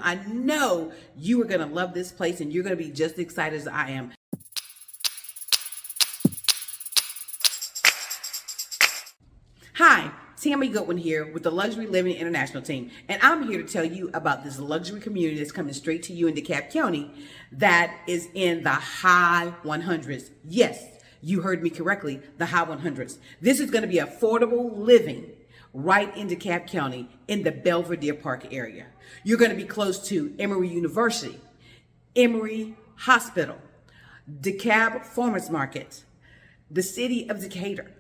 I know you are going to love this place and you're going to be just as excited as I am. Hi, Tami Goodwin here with the Luxury Living International team, and I'm here to tell you about this luxury community that's coming straight to you in DeKalb County that is in the high 100s. Yes, you heard me correctly, the high 100s. This is going to be affordable living right in DeKalb County in the Belvedere Park area. You're going to be close to Emory University, Emory Hospital, DeKalb Farmers Market, the city of Decatur.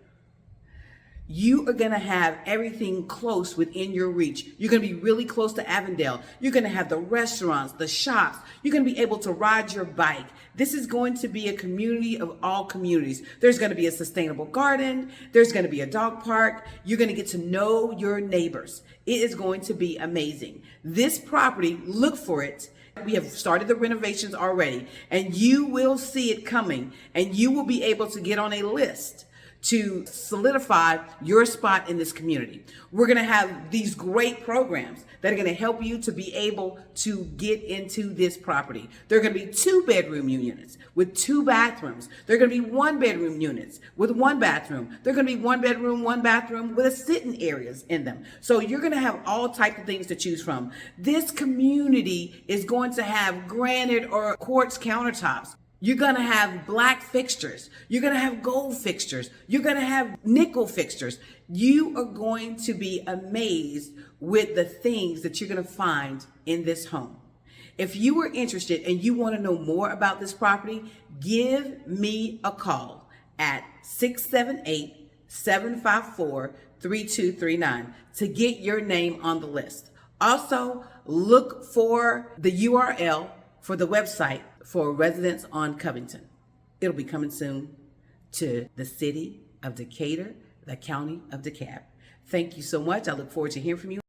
You are going to have everything close within your reach. You're going to be really close to Avondale. You're going to have the restaurants, the shops. You're going to be able to ride your bike. This is going to be a community of all communities. There's going to be a sustainable garden. There's going to be a dog park. You're going to get to know your neighbors. It is going to be amazing. This property, look for it. We have started the renovations already, and you will see it coming, and you will be able to get on a list to solidify your spot in this community. We're gonna have these great programs that are gonna help you to be able to get into this property. There are gonna be 2-bedroom units with 2 bathrooms. There are gonna be 1-bedroom units with 1 bathroom. There are gonna be 1 bedroom, 1 bathroom with a sitting areas in them. So you're gonna have all types of things to choose from. This community is going to have granite or quartz countertops. You're going to have black fixtures. You're going to have gold fixtures. You're going to have nickel fixtures. You are going to be amazed with the things that you're going to find in this home. If you are interested and you want to know more about this property, give me a call at 678-754-3239 to get your name on the list. Also, look for the URL for the website for residents on Covington. It'll be coming soon to the city of Decatur, the county of DeKalb. Thank you so much. I look forward to hearing from you.